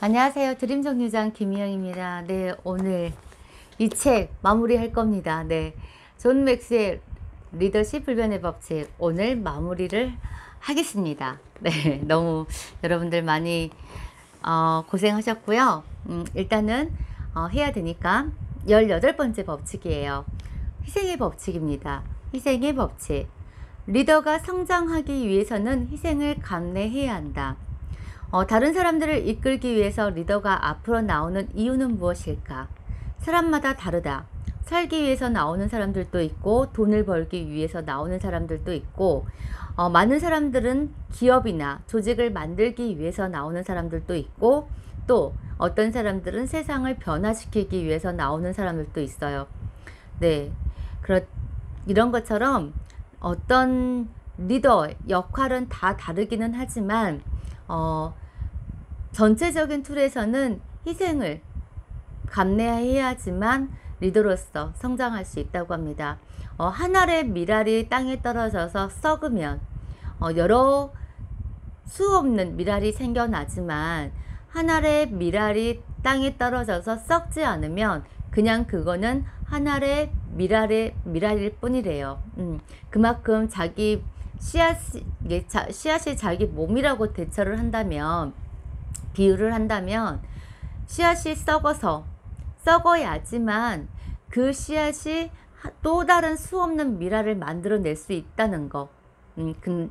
안녕하세요. 드림정류장 김희영입니다. 네, 오늘 이 책 마무리할 겁니다. 네, 존 맥스웰 리더십 불변의 법칙 오늘 마무리를 하겠습니다. 네, 너무 여러분들 많이 고생하셨고요. 일단은 해야 되니까 18번째 법칙이에요. 희생의 법칙입니다. 희생의 법칙. 리더가 성장하기 위해서는 희생을 감내해야 한다. 다른 사람들을 이끌기 위해서 리더가 앞으로 나오는 이유는 무엇일까? 사람마다 다르다. 살기 위해서 나오는 사람들도 있고 돈을 벌기 위해서 나오는 사람들도 있고 많은 사람들은 기업이나 조직을 만들기 위해서 나오는 사람들도 있고 또 어떤 사람들은 세상을 변화시키기 위해서 나오는 사람들도 있어요. 네, 이런 것처럼 어떤 리더 역할은 다 다르기는 하지만 전체적인 틀에서는 희생을 감내해야지만 리더로서 성장할 수 있다고 합니다. 한 알의 밀알이 땅에 떨어져서 썩으면 여러 수 없는 밀알이 생겨나지만 한 알의 밀알이 땅에 떨어져서 썩지 않으면 그냥 그거는 한 알의 밀알일 뿐이래요. 그만큼 자기 씨앗이 자기 몸이라고 대처를 한다면, 비유를 한다면 씨앗이 썩어야지만 그 씨앗이 또 다른 수 없는 밀알을 만들어낼 수 있다는 거.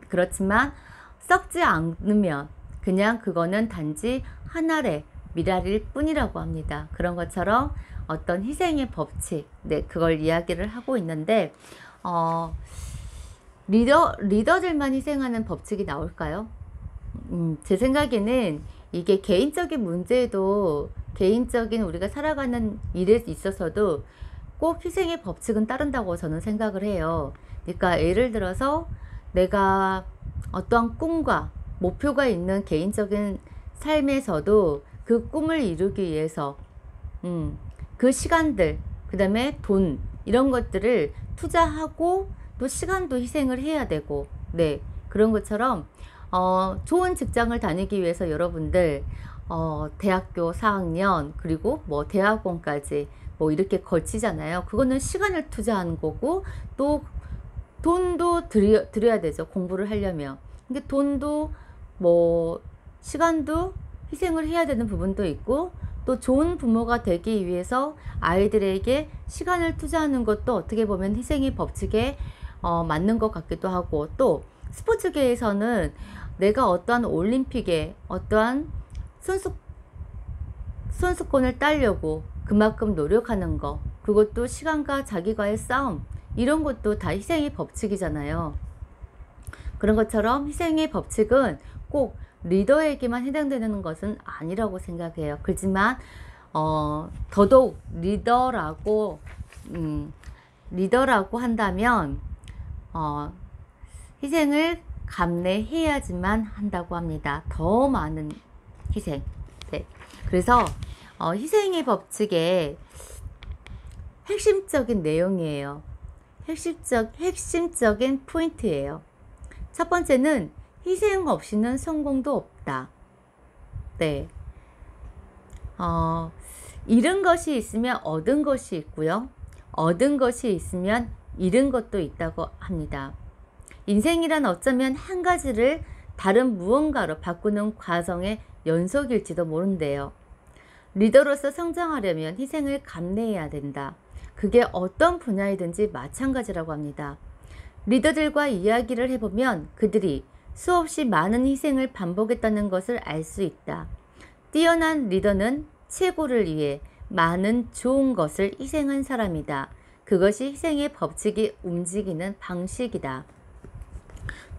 그렇지만 썩지 않으면 그냥 그거는 단지 하나의 밀알일 뿐이라고 합니다. 그런 것처럼 어떤 희생의 법칙, 네, 그걸 이야기를 하고 있는데 리더들만 희생하는 법칙이 나올까요? 제 생각에는 이게 개인적인 문제도, 개인적인 우리가 살아가는 일에 있어서도 꼭 희생의 법칙은 따른다고 저는 생각을 해요. 그러니까 예를 들어서 내가 어떠한 꿈과 목표가 있는 개인적인 삶에서도 그 꿈을 이루기 위해서 그 시간들, 그 다음에 돈, 이런 것들을 투자하고 또 시간도 희생을 해야 되고, 네, 그런 것처럼 좋은 직장을 다니기 위해서 여러분들 대학교 4학년 그리고 뭐 대학원까지 뭐 이렇게 걸치잖아요. 그거는 시간을 투자하는 거고 또 돈도 들여야 되죠. 공부를 하려면. 근데 돈도 뭐 시간도 희생을 해야 되는 부분도 있고 또 좋은 부모가 되기 위해서 아이들에게 시간을 투자하는 것도 어떻게 보면 희생의 법칙에 맞는 것 같기도 하고, 또 스포츠계에서는 내가 어떠한 올림픽에 어떠한 선수권을 따려고 그만큼 노력하는 거, 그것도 시간과 자기과의 싸움, 이런 것도 다 희생의 법칙이잖아요. 그런 것처럼 희생의 법칙은 꼭 리더에게만 해당되는 것은 아니라고 생각해요. 그렇지만 더더욱 리더라고 한다면 희생을 감내해야지만 한다고 합니다. 더 많은 희생. 네. 그래서 희생의 법칙의 핵심적인 내용이에요. 핵심적인 포인트예요. 첫 번째는 희생 없이는 성공도 없다. 네. 잃은 것이 있으면 얻은 것이 있고요. 얻은 것이 있으면 잃은 것도 있다고 합니다. 인생이란 어쩌면 한 가지를 다른 무언가로 바꾸는 과정의 연속일지도 모른대요. 리더로서 성장하려면 희생을 감내해야 된다. 그게 어떤 분야이든지 마찬가지라고 합니다. 리더들과 이야기를 해보면 그들이 수없이 많은 희생을 반복했다는 것을 알 수 있다. 뛰어난 리더는 최고를 위해 많은 좋은 것을 희생한 사람이다. 그것이 희생의 법칙이 움직이는 방식이다.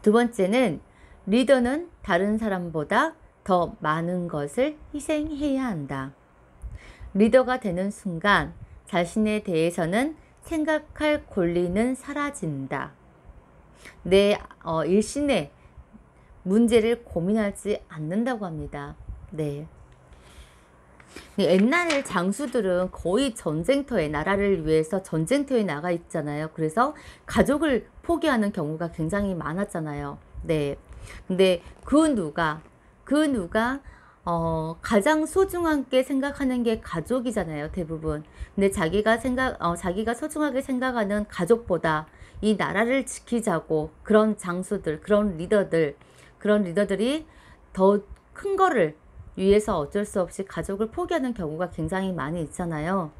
두 번째는 리더는 다른 사람보다 더 많은 것을 희생해야 한다. 리더가 되는 순간 자신에 대해서는 생각할 권리는 사라진다. 내 일신의 문제를 고민하지 않는다고 합니다. 네. 옛날 장수들은 거의 전쟁터에, 나라를 위해서 전쟁터에 나가 있잖아요. 그래서 가족을 포기하는 경우가 굉장히 많았잖아요. 네. 근데 그 누가 가장 소중하게 생각하는 게 가족이잖아요, 대부분. 근데 자기가 소중하게 생각하는 가족보다 이 나라를 지키자고 그런 장수들, 그런 리더들이 더 큰 거를 위해서 어쩔 수 없이 가족을 포기하는 경우가 굉장히 많이 있잖아요.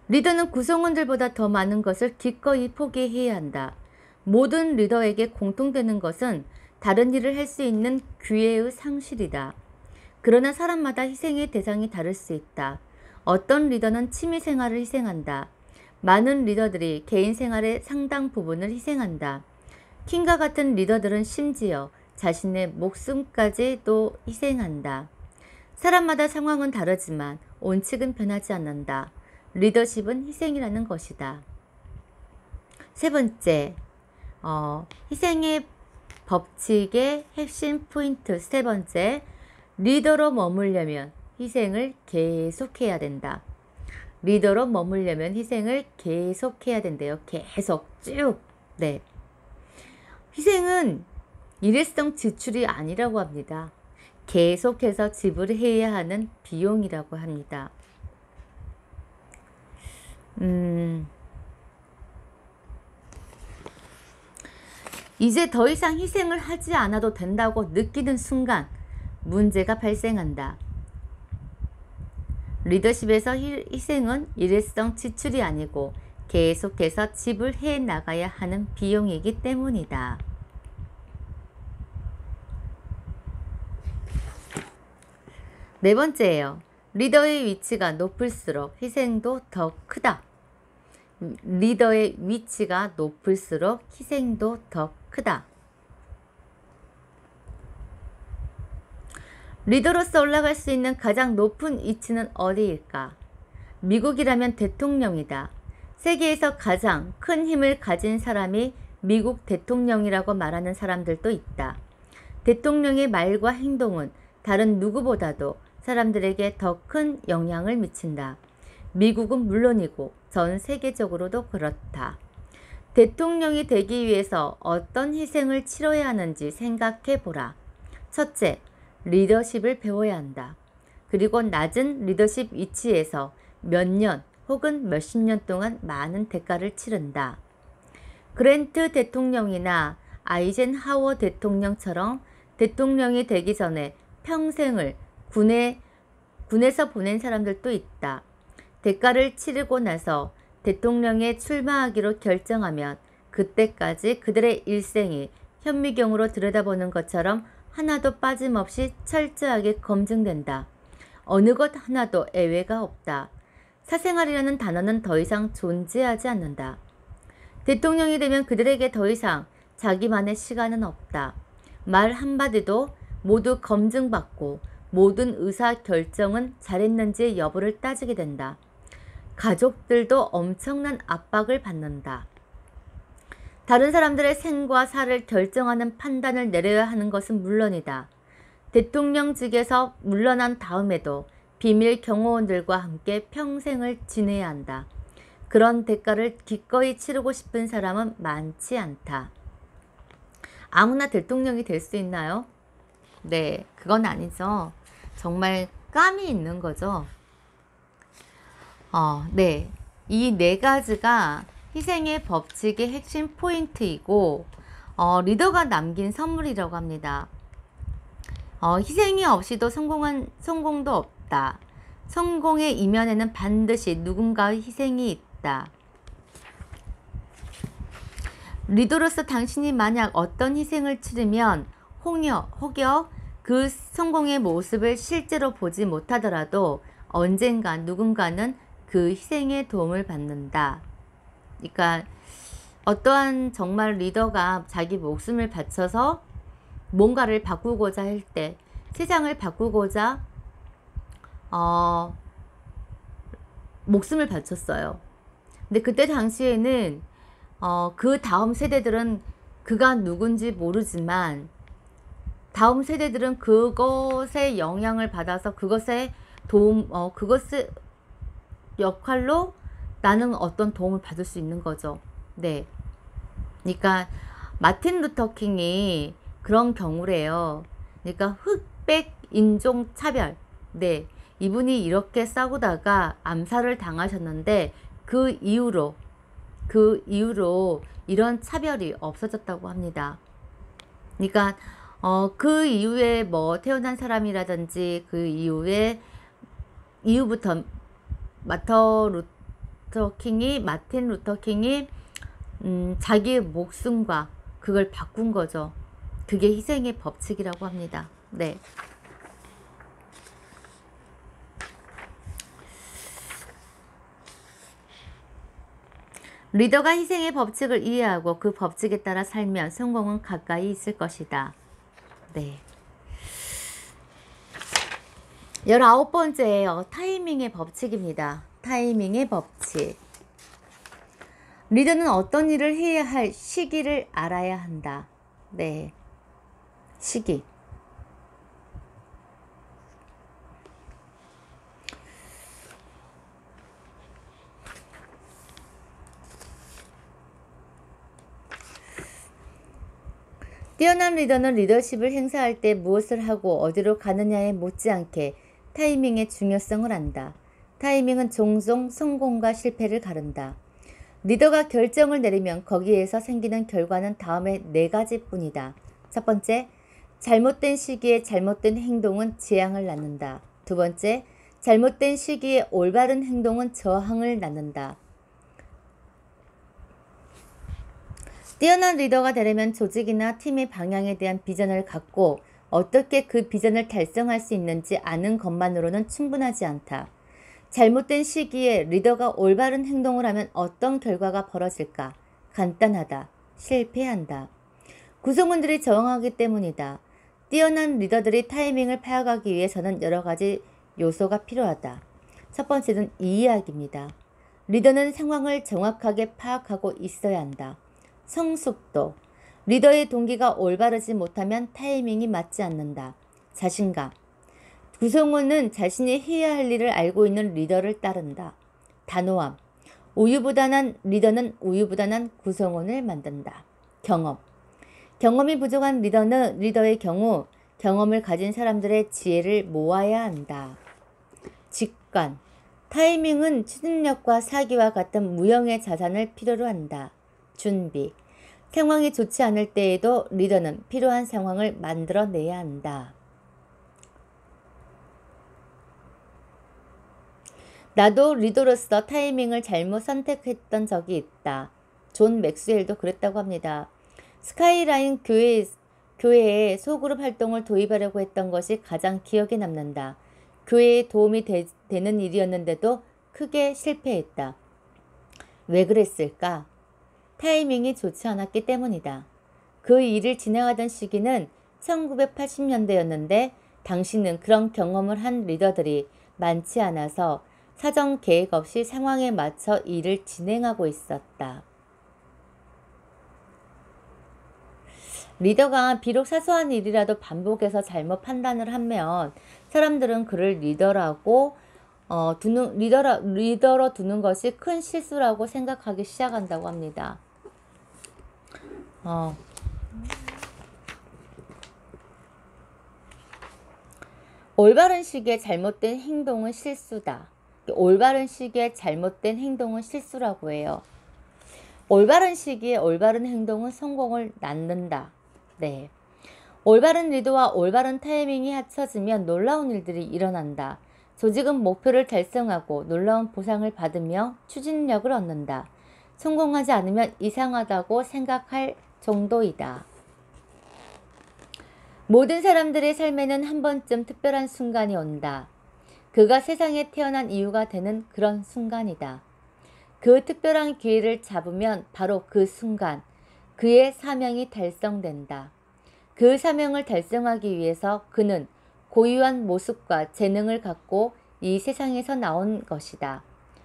리더는 구성원들보다 더 많은 것을 기꺼이 포기해야 한다. 모든 리더에게 공통되는 것은 다른 일을 할 수 있는 기회의 상실이다. 그러나 사람마다 희생의 대상이 다를 수 있다. 어떤 리더는 취미생활을 희생한다. 많은 리더들이 개인 생활의 상당 부분을 희생한다. 킹과 같은 리더들은 심지어 자신의 목숨까지도 희생한다. 사람마다 상황은 다르지만 원칙은 변하지 않는다. 리더십은 희생이라는 것이다. 세 번째, 희생의 법칙의 핵심 포인트 세 번째, 리더로 머물려면 희생을 계속해야 된다. 리더로 머물려면 희생을 계속해야 된대요. 계속 쭉. 네. 희생은 일회성 지출이 아니라고 합니다. 계속해서 지불해야 하는 비용이라고 합니다. 이제 더 이상 희생을 하지 않아도 된다고 느끼는 순간 문제가 발생한다. 리더십에서 희생은 일회성 지출이 아니고 계속해서 지불해 나가야 하는 비용이기 때문이다. 네 번째예요. 리더의 위치가 높을수록 희생도 더 크다. 리더의 위치가 높을수록 희생도 더 크다. 리더로서 올라갈 수 있는 가장 높은 위치는 어디일까? 미국이라면 대통령이다. 세계에서 가장 큰 힘을 가진 사람이 미국 대통령이라고 말하는 사람들도 있다. 대통령의 말과 행동은 다른 누구보다도 사람들에게 더 큰 영향을 미친다. 미국은 물론이고 전 세계적으로도 그렇다. 대통령이 되기 위해서 어떤 희생을 치러야 하는지 생각해 보라. 첫째, 리더십을 배워야 한다. 그리고 낮은 리더십 위치에서 몇 년 혹은 몇십 년 동안 많은 대가를 치른다. 그랜트 대통령이나 아이젠하워 대통령처럼 대통령이 되기 전에 평생을 군에서 보낸 사람들도 있다. 대가를 치르고 나서 대통령에 출마하기로 결정하면 그때까지 그들의 일생이 현미경으로 들여다보는 것처럼 하나도 빠짐없이 철저하게 검증된다. 어느 것 하나도 예외가 없다. 사생활이라는 단어는 더 이상 존재하지 않는다. 대통령이 되면 그들에게 더 이상 자기만의 시간은 없다. 말 한마디도 모두 검증받고 모든 의사결정은 잘했는지 여부를 따지게 된다. 가족들도 엄청난 압박을 받는다. 다른 사람들의 생과 사를 결정하는 판단을 내려야 하는 것은 물론이다. 대통령직에서 물러난 다음에도 비밀 경호원들과 함께 평생을 지내야 한다. 그런 대가를 기꺼이 치르고 싶은 사람은 많지 않다. 아무나 대통령이 될 수 있나요? 네, 그건 아니죠. 정말 깜이 있는 거죠. 네. 이 네 가지가 희생의 법칙의 핵심 포인트이고, 리더가 남긴 선물이라고 합니다. 희생이 없이도 성공도 없다. 성공의 이면에는 반드시 누군가의 희생이 있다. 리더로서 당신이 만약 어떤 희생을 치르면 혹여 그 성공의 모습을 실제로 보지 못하더라도 언젠가 누군가는 그 희생의 도움을 받는다. 그러니까 어떠한 정말 리더가 자기 목숨을 바쳐서 뭔가를 바꾸고자 할 때, 세상을 바꾸고자 목숨을 바쳤어요. 근데 그때 당시에는 그 다음 세대들은 그가 누군지 모르지만 다음 세대들은 그것의 영향을 받아서 그것의 역할로 나는 어떤 도움을 받을 수 있는 거죠. 네. 그러니까 마틴 루터 킹이 그런 경우래요. 그러니까 흑백 인종 차별. 네. 이분이 이렇게 싸우다가 암살을 당하셨는데 그 이후로 이런 차별이 없어졌다고 합니다. 그러니까 그 이후에 뭐 태어난 사람이라든지 그 이후부터 마틴 루터 킹이 자기의 목숨과 그걸 바꾼 거죠. 그게 희생의 법칙이라고 합니다. 네. 리더가 희생의 법칙을 이해하고 그 법칙에 따라 살면 성공은 가까이 있을 것이다. 네. 19번째예요. 타이밍의 법칙입니다. 타이밍의 법칙. 리더는 어떤 일을 해야 할 시기를 알아야 한다. 네. 시기. 뛰어난 리더는 리더십을 행사할 때 무엇을 하고 어디로 가느냐에 못지않게 타이밍의 중요성을 안다. 타이밍은 종종 성공과 실패를 가른다. 리더가 결정을 내리면 거기에서 생기는 결과는 다음에 4가지 뿐이다. 첫 번째, 잘못된 시기에 잘못된 행동은 재앙을 낳는다. 두 번째, 잘못된 시기에 올바른 행동은 저항을 낳는다. 뛰어난 리더가 되려면 조직이나 팀의 방향에 대한 비전을 갖고 어떻게 그 비전을 달성할 수 있는지 아는 것만으로는 충분하지 않다. 잘못된 시기에 리더가 올바른 행동을 하면 어떤 결과가 벌어질까? 간단하다. 실패한다. 구성원들이 저항하기 때문이다. 뛰어난 리더들이 타이밍을 파악하기 위해서는 여러 가지 요소가 필요하다. 첫 번째는 이 이야기입니다. 리더는 상황을 정확하게 파악하고 있어야 한다. 성숙도. 리더의 동기가 올바르지 못하면 타이밍이 맞지 않는다. 자신감. 구성원은 자신이 해야 할 일을 알고 있는 리더를 따른다. 단호함. 우유부단한 리더는 우유부단한 구성원을 만든다. 경험. 경험이 부족한 리더의 경우 경험을 가진 사람들의 지혜를 모아야 한다. 직관. 타이밍은 추진력과 사기와 같은 무형의 자산을 필요로 한다. 준비. 상황이 좋지 않을 때에도 리더는 필요한 상황을 만들어내야 한다. 나도 리더로서 타이밍을 잘못 선택했던 적이 있다. 존 맥스웰도 그랬다고 합니다. 스카이라인 교회에 소그룹 활동을 도입하려고 했던 것이 가장 기억에 남는다. 교회에 도움이 되는 일이었는데도 크게 실패했다. 왜 그랬을까? 타이밍이 좋지 않았기 때문이다. 그 일을 진행하던 시기는 1980년대였는데 당시는 그런 경험을 한 리더들이 많지 않아서 사전 계획 없이 상황에 맞춰 일을 진행하고 있었다. 리더가 비록 사소한 일이라도 반복해서 잘못 판단을 하면 사람들은 그를 리더로 두는 것이 큰 실수라고 생각하기 시작한다고 합니다. 올바른 시기에 잘못된 행동은 실수다. 올바른 시기에 잘못된 행동은 실수라고 해요. 올바른 시기에 올바른 행동은 성공을 낳는다. 네. 올바른 리더와 올바른 타이밍이 합쳐지면 놀라운 일들이 일어난다. 조직은 목표를 달성하고 놀라운 보상을 받으며 추진력을 얻는다. 성공하지 않으면 이상하다고 생각할 정도이다. 모든 사람들의 삶에는 한 번쯤 특별한 순간이 온다. 그가 세상에 태어난 이유가 되는 그런 순간이다. 그 특별한 기회를 잡으면 바로 그 순간 그의 사명이 달성된다. 그 사명을 달성하기 위해서 그는 고유한 모습과 재능을 갖고 이 세상에서 나온 것이다.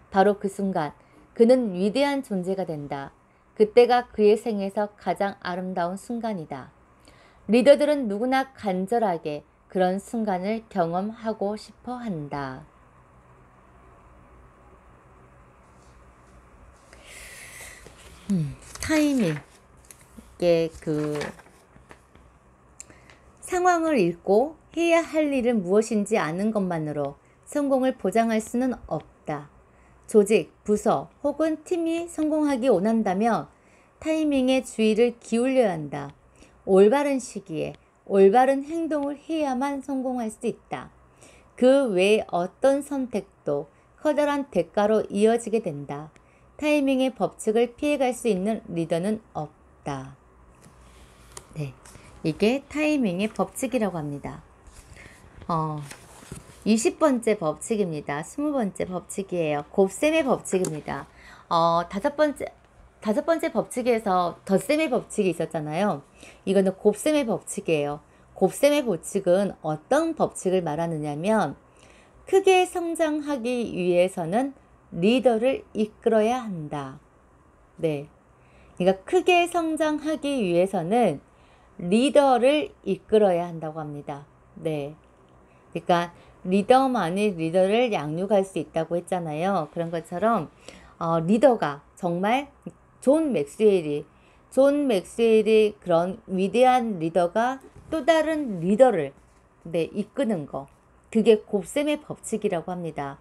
바로 그 순간 그는 위대한 존재가 된다. 그때가 그의 생에서 가장 아름다운 순간이다. 리더들은 누구나 간절하게 그런 순간을 경험하고 싶어 한다. 타이밍. 이게 상황을 읽고 해야 할 일은 무엇인지 아는 것만으로 성공을 보장할 수는 없다. 조직, 부서 혹은 팀이 성공하기 원한다면 타이밍에 주의를 기울여야 한다. 올바른 시기에 올바른 행동을 해야만 성공할 수 있다. 그 외에 어떤 선택도 커다란 대가로 이어지게 된다. 타이밍의 법칙을 피해갈 수 있는 리더는 없다. 네, 이게 타이밍의 법칙이라고 합니다. 20번째 법칙입니다. 20번째 법칙이에요. 곱셈의 법칙입니다. 다섯 번째 법칙에서 덧셈의 법칙이 있었잖아요. 이거는 곱셈의 법칙이에요. 곱셈의 법칙은 어떤 법칙을 말하느냐면 크게 성장하기 위해서는 리더를 이끌어야 한다. 네. 그러니까 크게 성장하기 위해서는 리더를 이끌어야 한다고 합니다. 네. 그러니까 리더만이 리더를 양육할 수 있다고 했잖아요. 그런 것처럼 리더가 정말 존 맥스웰이 그런 위대한 리더가 또 다른 리더를 이끄는 거. 그게 곱셈의 법칙이라고 합니다.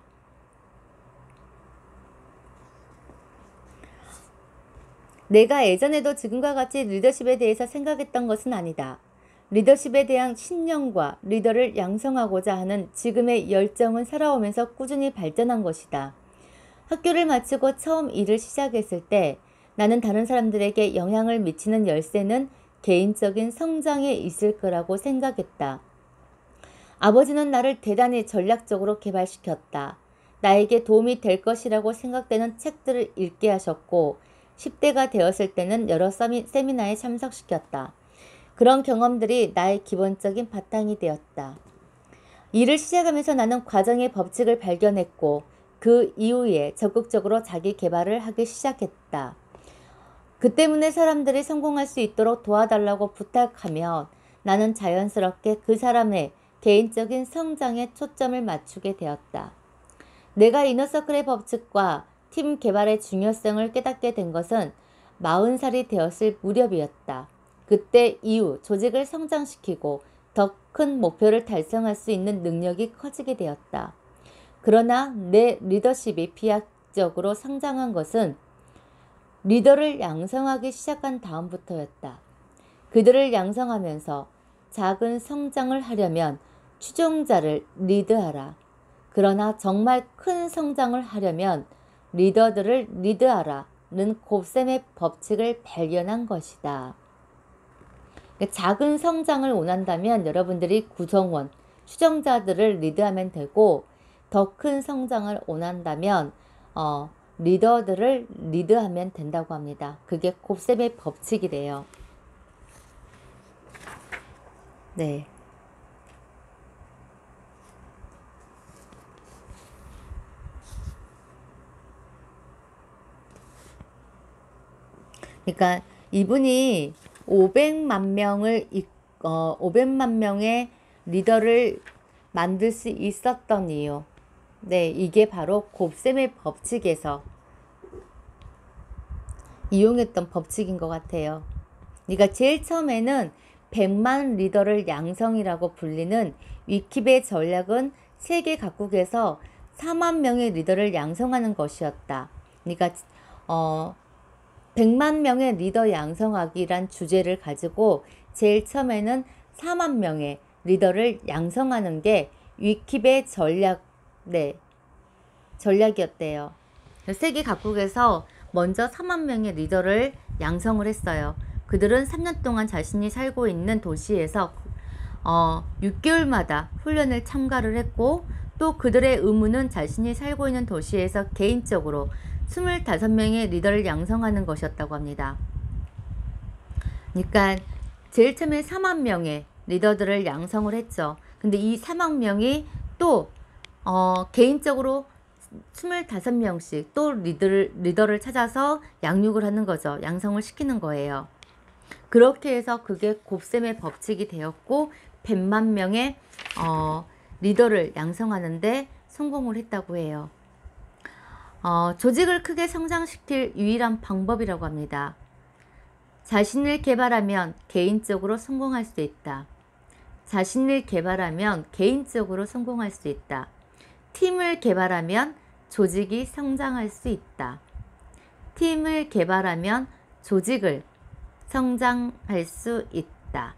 내가 예전에도 지금과 같이 리더십에 대해서 생각했던 것은 아니다. 리더십에 대한 신념과 리더를 양성하고자 하는 지금의 열정은 살아오면서 꾸준히 발전한 것이다. 학교를 마치고 처음 일을 시작했을 때 나는 다른 사람들에게 영향을 미치는 열쇠는 개인적인 성장에 있을 거라고 생각했다. 아버지는 나를 대단히 전략적으로 개발시켰다. 나에게 도움이 될 것이라고 생각되는 책들을 읽게 하셨고 10대가 되었을 때는 여러 세미나에 참석시켰다. 그런 경험들이 나의 기본적인 바탕이 되었다. 일을 시작하면서 나는 과정의 법칙을 발견했고 그 이후에 적극적으로 자기 개발을 하기 시작했다. 그 때문에 사람들이 성공할 수 있도록 도와달라고 부탁하면 나는 자연스럽게 그 사람의 개인적인 성장에 초점을 맞추게 되었다. 내가 이너서클의 법칙과 팀 개발의 중요성을 깨닫게 된 것은 40살이 되었을 무렵이었다. 그때 이후 조직을 성장시키고 더 큰 목표를 달성할 수 있는 능력이 커지게 되었다. 그러나 내 리더십이 비약적으로 성장한 것은 리더를 양성하기 시작한 다음부터였다. 그들을 양성하면서 작은 성장을 하려면 추종자를 리드하라. 그러나 정말 큰 성장을 하려면 리더들을 리드하라는 곱셈의 법칙을 발견한 것이다. 작은 성장을 원한다면 여러분들이 구성원, 추종자들을 리드하면 되고 더 큰 성장을 원한다면 리더들을 리드하면 된다고 합니다. 그게 곱셈의 법칙이래요. 네. 그러니까 이분이 500만 명의 리더를 만들 수 있었던 이유. 네, 이게 바로 곱셈의 법칙에서 이용했던 법칙인 것 같아요. 그러니까 제일 처음에는 100만 리더를 양성이라고 불리는 위킵의 전략은 세계 각국에서 4만 명의 리더를 양성하는 것이었다. 그러니까 100만 명의 리더 양성하기란 주제를 가지고 제일 처음에는 4만 명의 리더를 양성하는 게 위킵의 전략이었대요. 세계 각국에서 먼저 4만 명의 리더를 양성을 했어요. 그들은 3년 동안 자신이 살고 있는 도시에서 6개월마다 훈련을 참가를 했고 또 그들의 의무는 자신이 살고 있는 도시에서 개인적으로 25명의 리더를 양성하는 것이었다고 합니다. 그러니까 제일 처음에 4만 명의 리더들을 양성을 했죠. 근데 이 4만 명이 또 개인적으로 25명씩 또 리더를 찾아서 양육을 하는 거죠. 양성을 시키는 거예요. 그렇게 해서 그게 곱셈의 법칙이 되었고 100만 명의 리더를 양성하는데 성공을 했다고 해요. 조직을 크게 성장시킬 유일한 방법이라고 합니다. 자신을 개발하면 개인적으로 성공할 수 있다. 자신을 개발하면 개인적으로 성공할 수 있다. 팀을 개발하면 조직이 성장할 수 있다. 팀을 개발하면 조직을 성장할 수 있다.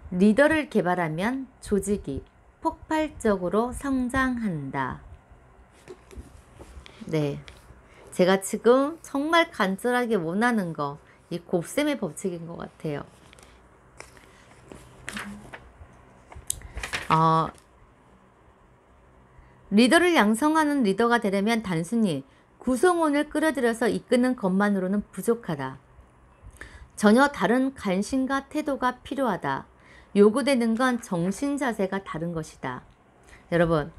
리더를 개발하면 조직이 폭발적으로 성장한다. 네, 제가 지금 정말 간절하게 원하는 거, 이 곱셈의 법칙인 것 같아요. 리더를 양성하는 리더가 되려면 단순히 구성원을 끌어들여서 이끄는 것만으로는 부족하다. 전혀 다른 관심과 태도가 필요하다. 요구되는 건 정신 자세가 다른 것이다. 여러분,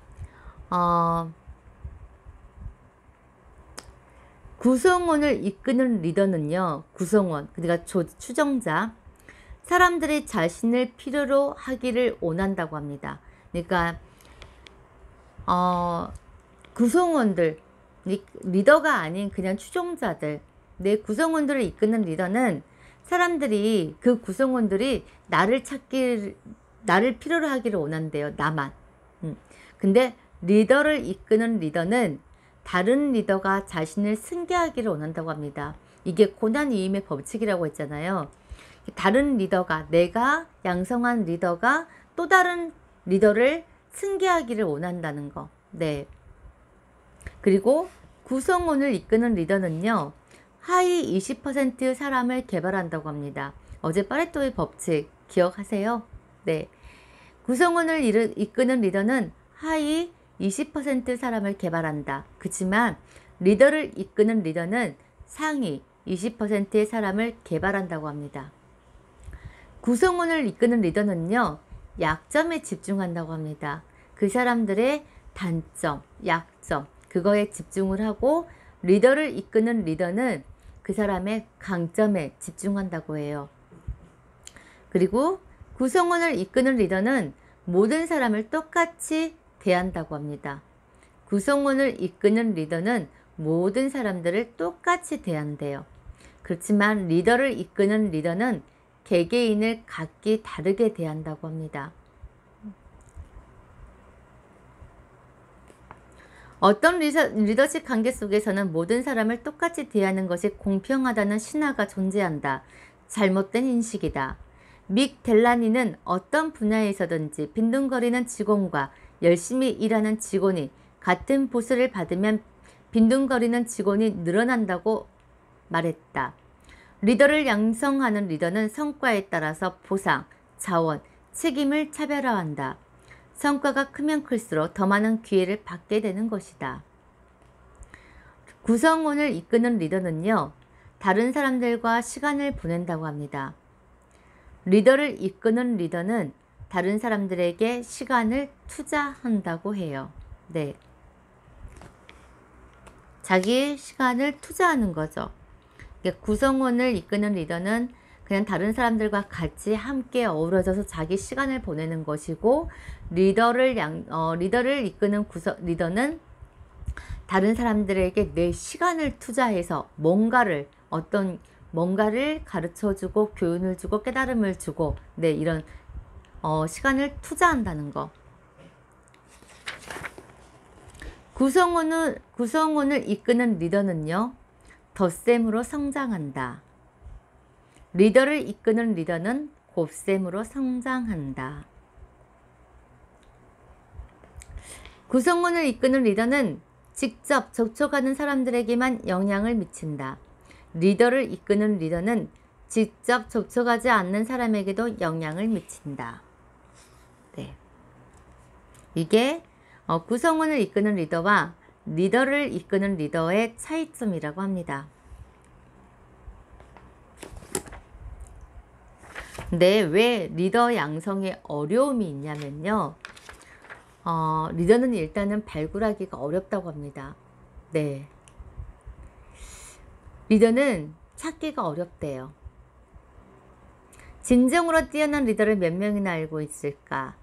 구성원을 이끄는 리더는요, 구성원, 그러니까 추종자, 사람들이 자신을 필요로 하기를 원한다고 합니다. 그러니까 구성원들, 리더가 아닌 그냥 추종자들, 내 구성원들을 이끄는 리더는 사람들이, 그 구성원들이 나를 필요로 하기를 원한대요. 나만. 근데 리더를 이끄는 리더는 다른 리더가 자신을 승계하기를 원한다고 합니다. 이게 고난이임의 법칙이라고 했잖아요. 다른 리더가, 내가 양성한 리더가 또 다른 리더를 승계하기를 원한다는 거. 네. 그리고 구성원을 이끄는 리더는요, 하위 20% 사람을 개발한다고 합니다. 어제 파레토의 법칙 기억하세요? 네. 구성원을 이끄는 리더는 하위 20% 사람을 개발한다. 그렇지만 리더를 이끄는 리더는 상위 20%의 사람을 개발한다고 합니다. 구성원을 이끄는 리더는요, 약점에 집중한다고 합니다. 그 사람들의 단점, 약점, 그거에 집중을 하고, 리더를 이끄는 리더는 그 사람의 강점에 집중한다고 해요. 그리고 구성원을 이끄는 리더는 모든 사람을 똑같이 대한다고 합니다. 구성원을 이끄는 리더는 모든 사람들을 똑같이 대한대요. 그렇지만 리더를 이끄는 리더는 개개인을 각기 다르게 대한다고 합니다. 어떤 리더십 관계 속에서는 모든 사람을 똑같이 대하는 것이 공평하다는 신화가 존재한다. 잘못된 인식이다. 믹 델라니는 어떤 분야에서든지 빈둥거리는 직원과 열심히 일하는 직원이 같은 보수를 받으면 빈둥거리는 직원이 늘어난다고 말했다. 리더를 양성하는 리더는 성과에 따라서 보상, 자원, 책임을 차별화한다. 성과가 크면 클수록 더 많은 기회를 받게 되는 것이다. 구성원을 이끄는 리더는요, 다른 사람들과 시간을 보낸다고 합니다. 리더를 이끄는 리더는 다른 사람들에게 시간을 투자한다고 해요. 네. 자기의 시간을 투자하는 거죠. 구성원을 이끄는 리더는 그냥 다른 사람들과 같이 함께 어우러져서 자기 시간을 보내는 것이고, 리더를 이끄는 리더는 다른 사람들에게 내 시간을 투자해서 뭔가를 가르쳐주고, 교훈을 주고, 깨달음을 주고, 네, 이런 시간을 투자한다는 거. 구성원을 이끄는 리더는요, 덧셈으로 성장한다. 리더를 이끄는 리더는 곱셈으로 성장한다. 구성원을 이끄는 리더는 직접 접촉하는 사람들에게만 영향을 미친다. 리더를 이끄는 리더는 직접 접촉하지 않는 사람에게도 영향을 미친다. 네. 이게 구성원을 이끄는 리더와 리더를 이끄는 리더의 차이점이라고 합니다. 근데 왜 리더 양성에 어려움이 있냐면요, 리더는 일단은 발굴하기가 어렵다고 합니다. 네. 리더는 찾기가 어렵대요. 진정으로 뛰어난 리더를 몇 명이나 알고 있을까?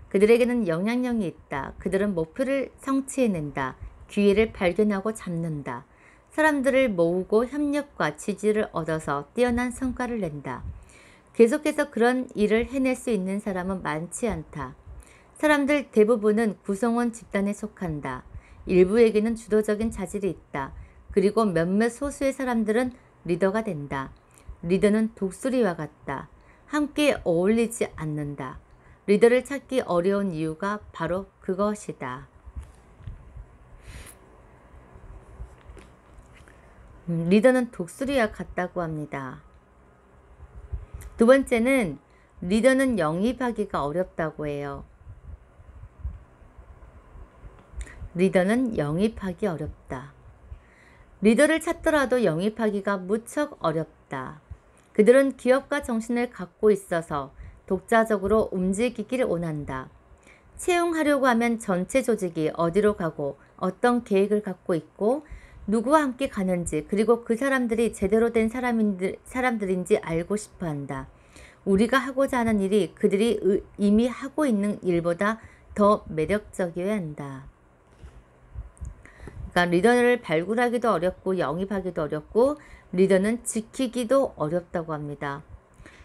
그들에게는 영향력이 있다. 그들은 목표를 성취해낸다. 기회를 발견하고 잡는다. 사람들을 모으고 협력과 지지를 얻어서 뛰어난 성과를 낸다. 계속해서 그런 일을 해낼 수 있는 사람은 많지 않다. 사람들 대부분은 구성원 집단에 속한다. 일부에게는 주도적인 자질이 있다. 그리고 몇몇 소수의 사람들은 리더가 된다. 리더는 독수리와 같다. 함께 어울리지 않는다. 리더를 찾기 어려운 이유가 바로 그것이다. 리더는 독수리와 같다고 합니다. 두 번째는 리더는 영입하기가 어렵다고 해요. 리더는 영입하기 어렵다. 리더를 찾더라도 영입하기가 무척 어렵다. 그들은 기업가 정신을 갖고 있어서 독자적으로 움직이기를 원한다. 채용하려고 하면 전체 조직이 어디로 가고 어떤 계획을 갖고 있고 누구와 함께 가는지 그리고 그 사람들이 제대로 된 사람들인지 알고 싶어 한다. 우리가 하고자 하는 일이 그들이 이미 하고 있는 일보다 더 매력적이어야 한다. 그러니까 리더를 발굴하기도 어렵고 영입하기도 어렵고 리더는 지키기도 어렵다고 합니다.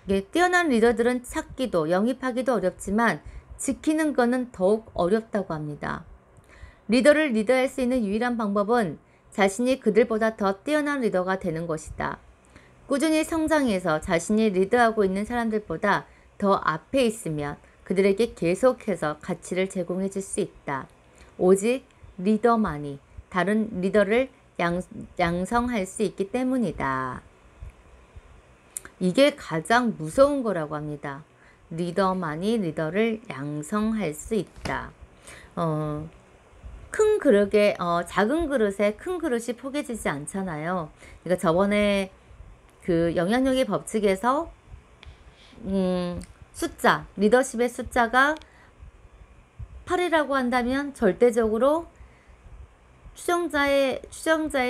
이게 뛰어난 리더들은 찾기도 영입하기도 어렵지만 지키는 것은 더욱 어렵다고 합니다. 리더를 리더할 수 있는 유일한 방법은 자신이 그들보다 더 뛰어난 리더가 되는 것이다. 꾸준히 성장해서 자신이 리드하고 있는 사람들보다 더 앞에 있으면 그들에게 계속해서 가치를 제공해 줄 수 있다. 오직 리더만이 다른 리더를 양성할 수 있기 때문이다. 이게 가장 무서운 거라고 합니다. 리더만이 리더를 양성할 수 있다. 큰 그릇에 작은 그릇에 큰 그릇이 포개지지 않잖아요. 그러니까 저번에 그 영향력의 법칙에서 숫자, 리더십의 숫자가 8이라고 한다면 절대적으로 추정자의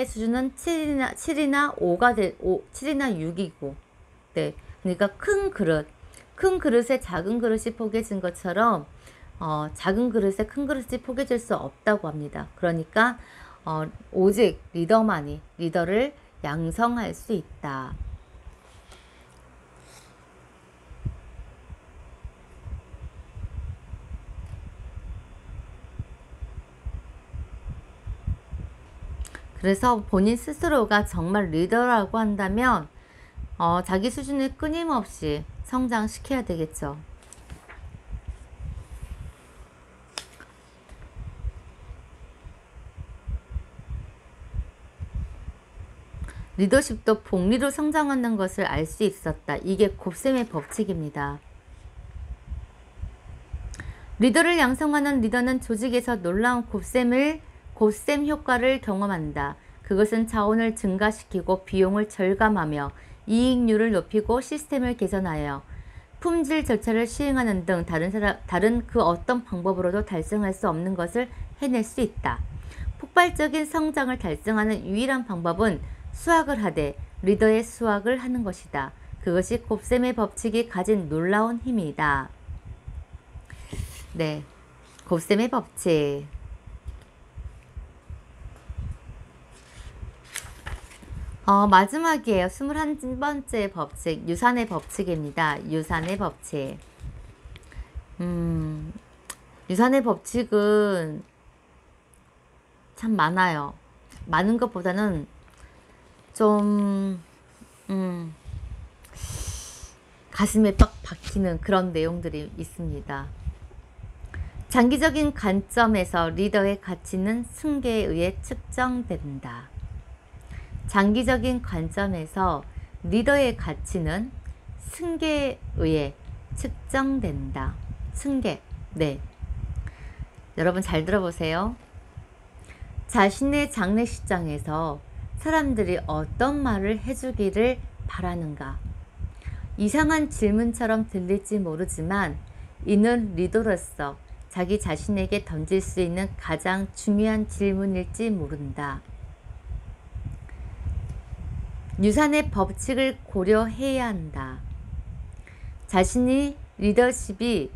수준은 7이나 6이고, 네, 그러니까 큰 그릇에 작은 그릇이 포개진 것처럼 작은 그릇에 큰 그릇이 포개질 수 없다고 합니다. 그러니까 오직 리더만이 리더를 양성할 수 있다. 그래서 본인 스스로가 정말 리더라고 한다면 자기 수준을 끊임없이 성장시켜야 되겠죠. 리더십도 복리로 성장하는 것을 알 수 있었다. 이게 곱셈의 법칙입니다. 리더를 양성하는 리더는 조직에서 놀라운 곱셈 효과를 경험한다. 그것은 자원을 증가시키고 비용을 절감하며 이익률을 높이고 시스템을 개선하여 품질 절차를 시행하는 등 다른 그 어떤 방법으로도 달성할 수 없는 것을 해낼 수 있다. 폭발적인 성장을 달성하는 유일한 방법은 수학을 하되 리더의 수학을 하는 것이다. 그것이 곱셈의 법칙이 가진 놀라운 힘이다. 네, 곱셈의 법칙. 마지막이에요. 21번째 법칙, 유산의 법칙입니다. 유산의 법칙. 유산의 법칙은 참 많아요. 많은 것보다는 좀 가슴에 빡 박히는 그런 내용들이 있습니다. 장기적인 관점에서 리더의 가치는 승계에 의해 측정된다. 장기적인 관점에서 리더의 가치는 승계에 의해 측정된다. 승계. 네. 여러분 잘 들어보세요. 자신의 장래시장에서 사람들이 어떤 말을 해주기를 바라는가? 이상한 질문처럼 들릴지 모르지만 이는 리더로서 자기 자신에게 던질 수 있는 가장 중요한 질문일지 모른다. 유산의 법칙을 고려해야 한다. 자신의 리더십이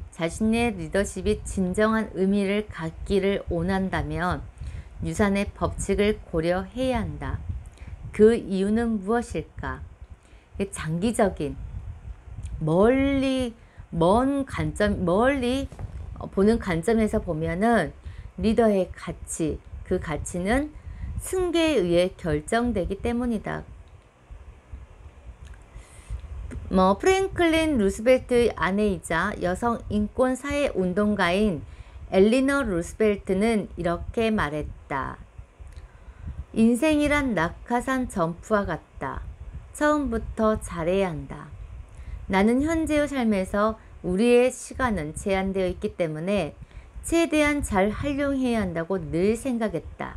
진정한 의미를 갖기를 원한다면 유산의 법칙을 고려해야 한다. 그 이유는 무엇일까? 장기적인, 멀리 보는 관점에서 보면은 리더의 가치, 그 가치는 승계에 의해 결정되기 때문이다. 프랭클린 루스벨트의 아내이자 여성 인권 사회 운동가인 엘리너 루스벨트는 이렇게 말했다. 인생이란 낙하산 점프와 같다. 처음부터 잘해야 한다. 나는 현재의 삶에서 우리의 시간은 제한되어 있기 때문에 최대한 잘 활용해야 한다고 늘 생각했다.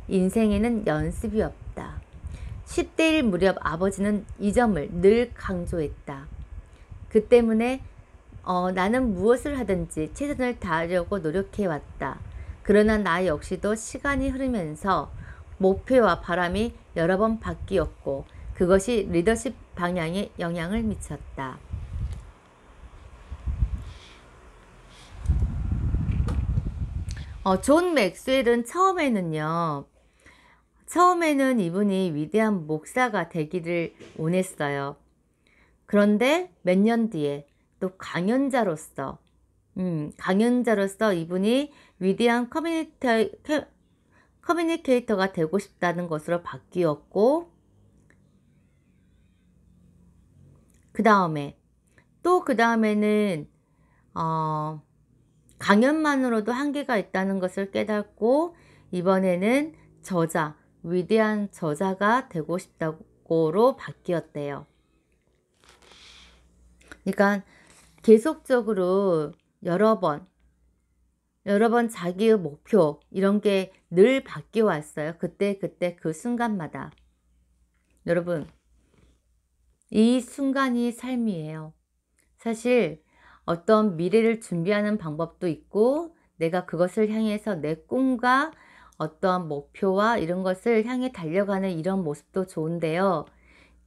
인생에는 연습이 없다. 10대일 무렵 아버지는 이 점을 늘 강조했다. 그 때문에 나는 무엇을 하든지 최선을 다하려고 노력해왔다. 그러나 나 역시도 시간이 흐르면서 목표와 바람이 여러 번 바뀌었고 그것이 리더십 방향에 영향을 미쳤다. 존 맥스웰은 처음에는 이분이 위대한 목사가 되기를 원했어요. 그런데 몇 년 뒤에 또 강연자로서 이분이 위대한 커뮤니케이터가 되고 싶다는 것으로 바뀌었고, 그 다음에는 강연만으로도 한계가 있다는 것을 깨닫고 이번에는 위대한 저자가 되고 싶다고로 바뀌었대요. 그러니까 계속적으로 여러 번 자기의 목표 이런 게 늘 바뀌어 왔어요. 그때 그 순간마다. 여러분, 이 순간이 삶이에요. 사실 어떤 미래를 준비하는 방법도 있고 내가 그것을 향해서 내 꿈과 어떠한 목표와 이런 것을 향해 달려가는 이런 모습도 좋은데요.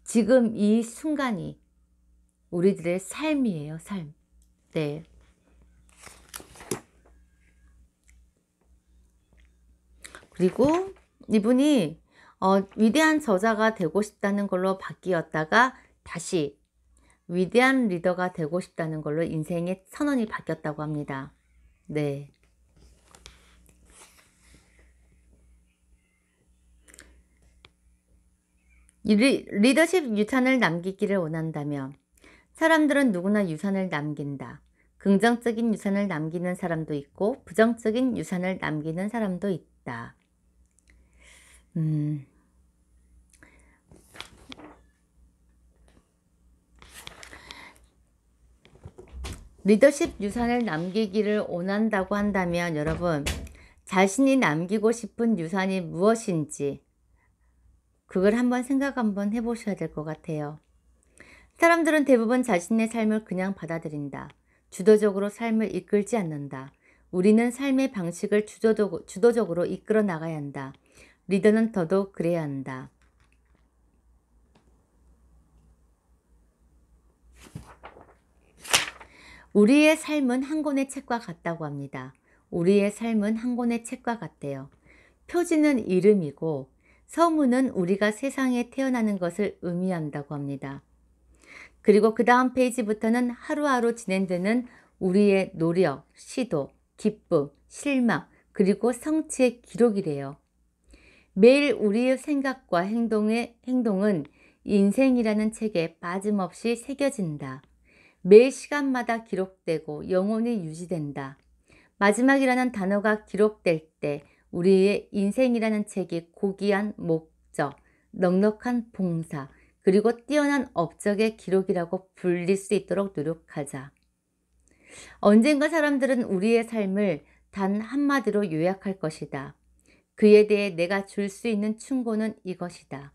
지금 이 순간이 우리들의 삶이에요. 삶. 네. 그리고 이분이 위대한 저자가 되고 싶다는 걸로 바뀌었다가 다시 위대한 리더가 되고 싶다는 걸로 인생의 선언이 바뀌었다고 합니다. 네. 리더십 유산을 남기기를 원한다면 사람들은 누구나 유산을 남긴다. 긍정적인 유산을 남기는 사람도 있고 부정적인 유산을 남기는 사람도 있다. 리더십 유산을 남기기를 원한다고 한다면 여러분, 자신이 남기고 싶은 유산이 무엇인지 그걸 한번 생각 한번 해보셔야 될 것 같아요. 사람들은 대부분 자신의 삶을 그냥 받아들인다. 주도적으로 삶을 이끌지 않는다. 우리는 삶의 방식을 주도적으로 이끌어 나가야 한다. 리더는 더더욱 그래야 한다. 우리의 삶은 한 권의 책과 같다고 합니다. 우리의 삶은 한 권의 책과 같대요. 표지는 이름이고 서문은 우리가 세상에 태어나는 것을 의미한다고 합니다. 그리고 그 다음 페이지부터는 하루하루 진행되는 우리의 노력, 시도, 기쁨, 실망, 그리고 성취의 기록이래요. 매일 우리의 생각과 행동은 인생이라는 책에 빠짐없이 새겨진다. 매 시간마다 기록되고 영원히 유지된다. 마지막이라는 단어가 기록될 때 우리의 인생이라는 책이 고귀한 목적, 넉넉한 봉사, 그리고 뛰어난 업적의 기록이라고 불릴 수 있도록 노력하자. 언젠가 사람들은 우리의 삶을 단 한마디로 요약할 것이다. 그에 대해 내가 줄 수 있는 충고는 이것이다.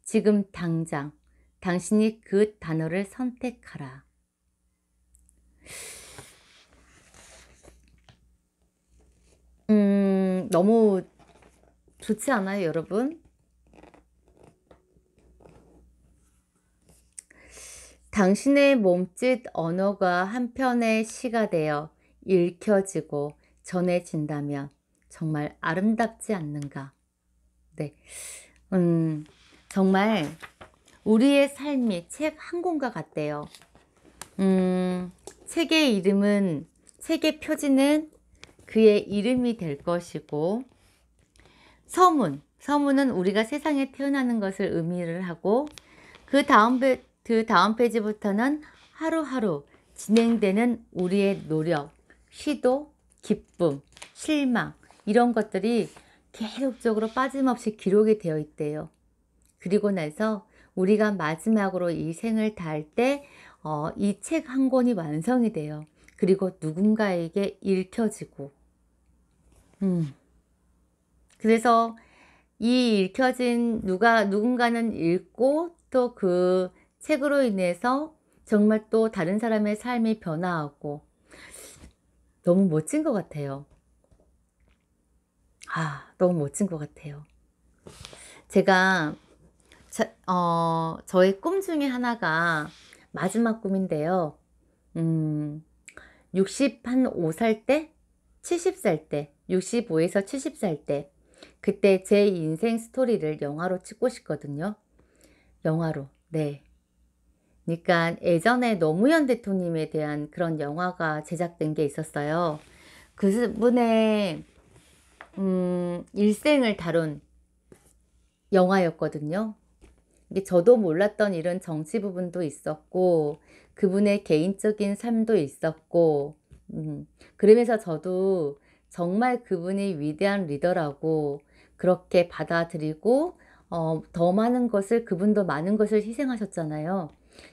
지금 당장 당신이 그 단어를 선택하라. 너무 좋지 않아요, 여러분? 당신의 몸짓 언어가 한편의 시가 되어 읽혀지고 전해진다면 정말 아름답지 않는가? 네. 정말 우리의 삶이 책 한 권과 같대요. 책의 이름은, 책의 표지는 그의 이름이 될 것이고, 서문은 우리가 세상에 태어나는 것을 의미를 하고, 그 다음 페이지부터는 하루하루 진행되는 우리의 노력, 시도, 기쁨, 실망, 이런 것들이 계속적으로 빠짐없이 기록이 되어 있대요. 그리고 나서 우리가 마지막으로 이 생을 다할 때 이 책 한 권이 완성이 돼요. 그리고 누군가에게 읽혀지고, 그래서 이 읽혀진 누군가는 읽고 또 그 책으로 인해서 정말 또 다른 사람의 삶이 변화하고, 너무 멋진 것 같아요. 너무 멋진 것 같아요. 제가 저의 꿈 중에 하나가 마지막 꿈인데요. 65살 때, 70살 때, 65에서 70살 때, 그때 제 인생 스토리를 영화로 찍고 싶거든요. 영화로. 네. 그러니까 예전에 노무현 대통령에 대한 그런 영화가 제작된 게 있었어요. 그분의 일생을 다룬 영화였거든요. 이게 저도 몰랐던 이런 정치 부분도 있었고, 그분의 개인적인 삶도 있었고, 그러면서 저도 정말 그분이 위대한 리더라고 그렇게 받아들이고, 더 많은 것을, 그분도 많은 것을 희생하셨잖아요.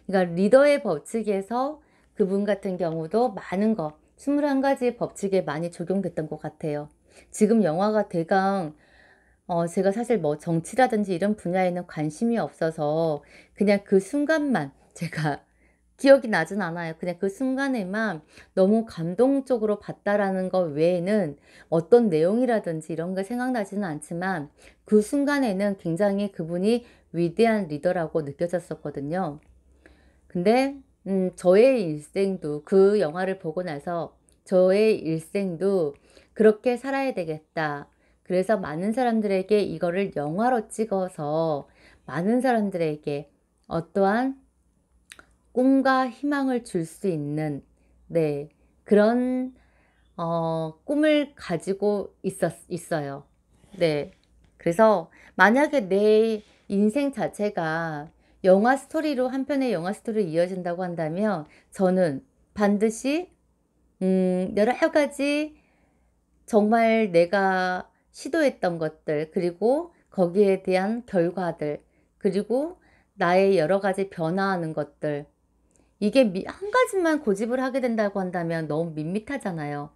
그러니까 리더의 법칙에서 그분 같은 경우도 많은 것, 21가지 법칙에 많이 적용됐던 것 같아요. 지금 영화가 대강 제가 사실 뭐 정치라든지 이런 분야에는 관심이 없어서 그냥 그 순간만 제가 기억이 나진 않아요. 그냥 그 순간에만 너무 감동적으로 봤다라는 것 외에는 어떤 내용이라든지 이런 게 생각나지는 않지만, 그 순간에는 굉장히 그분이 위대한 리더라고 느껴졌었거든요. 근데 저의 일생도, 그 영화를 보고 나서 저의 일생도 그렇게 살아야 되겠다. 그래서 많은 사람들에게 이거를 영화로 찍어서 많은 사람들에게 어떠한 꿈과 희망을 줄 수 있는, 네, 그런 꿈을 가지고 있어요. 네. 그래서 만약에 내 인생 자체가 영화 스토리로, 한 편의 영화 스토리로 이어진다고 한다면, 저는 반드시 여러 가지 정말 내가 시도했던 것들, 그리고 거기에 대한 결과들, 그리고 나의 여러 가지 변화하는 것들, 이게 한 가지만 고집을 하게 된다고 한다면 너무 밋밋하잖아요.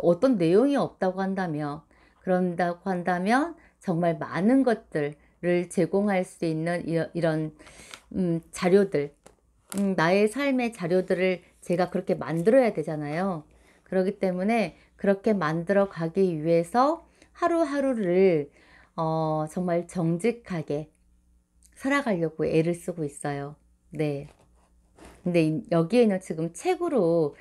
어떤 내용이 없다고 한다면, 그런다고 한다면 정말 많은 것들을 제공할 수 있는 이런 자료들, 나의 삶의 자료들을 제가 그렇게 만들어야 되잖아요. 그렇기 때문에 그렇게 만들어 가기 위해서 하루하루를 정말 정직하게 살아가려고 애를 쓰고 있어요. 네. 근데 여기에는 지금 책으로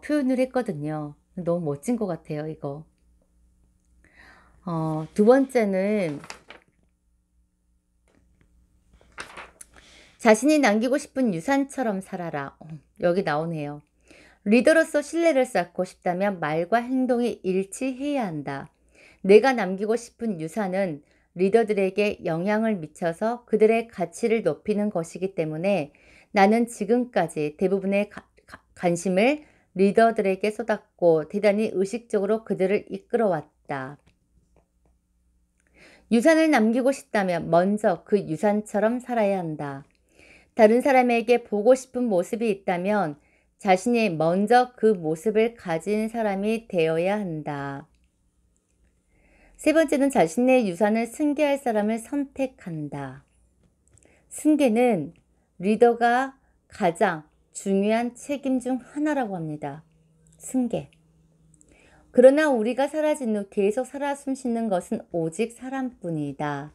표현을 했거든요. 너무 멋진 것 같아요, 이거. 두 번째는 자신이 남기고 싶은 유산처럼 살아라. 여기 나오네요. 리더로서 신뢰를 쌓고 싶다면 말과 행동이 일치해야 한다. 내가 남기고 싶은 유산은 리더들에게 영향을 미쳐서 그들의 가치를 높이는 것이기 때문에 나는 지금까지 대부분의 관심을 리더들에게 쏟았고 대단히 의식적으로 그들을 이끌어왔다. 유산을 남기고 싶다면 먼저 그 유산처럼 살아야 한다. 다른 사람에게 보고 싶은 모습이 있다면 자신이 먼저 그 모습을 가진 사람이 되어야 한다. 세 번째는 자신의 유산을 승계할 사람을 선택한다. 승계는 리더가 가장 중요한 책임 중 하나라고 합니다. 승계. 그러나 우리가 사라진 후 계속 살아 숨쉬는 것은 오직 사람뿐이다.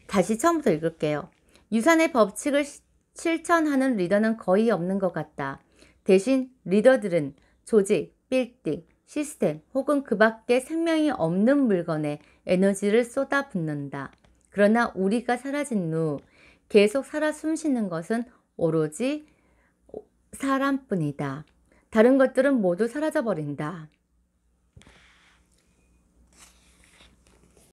다시 처음부터 읽을게요. 유산의 법칙을 실천하는 리더는 거의 없는 것 같다. 대신 리더들은 조직, 빌딩, 시스템 혹은 그 밖에 생명이 없는 물건에 에너지를 쏟아붓는다. 그러나 우리가 사라진 후 계속 살아 숨쉬는 것은 오로지 사람뿐이다. 다른 것들은 모두 사라져 버린다.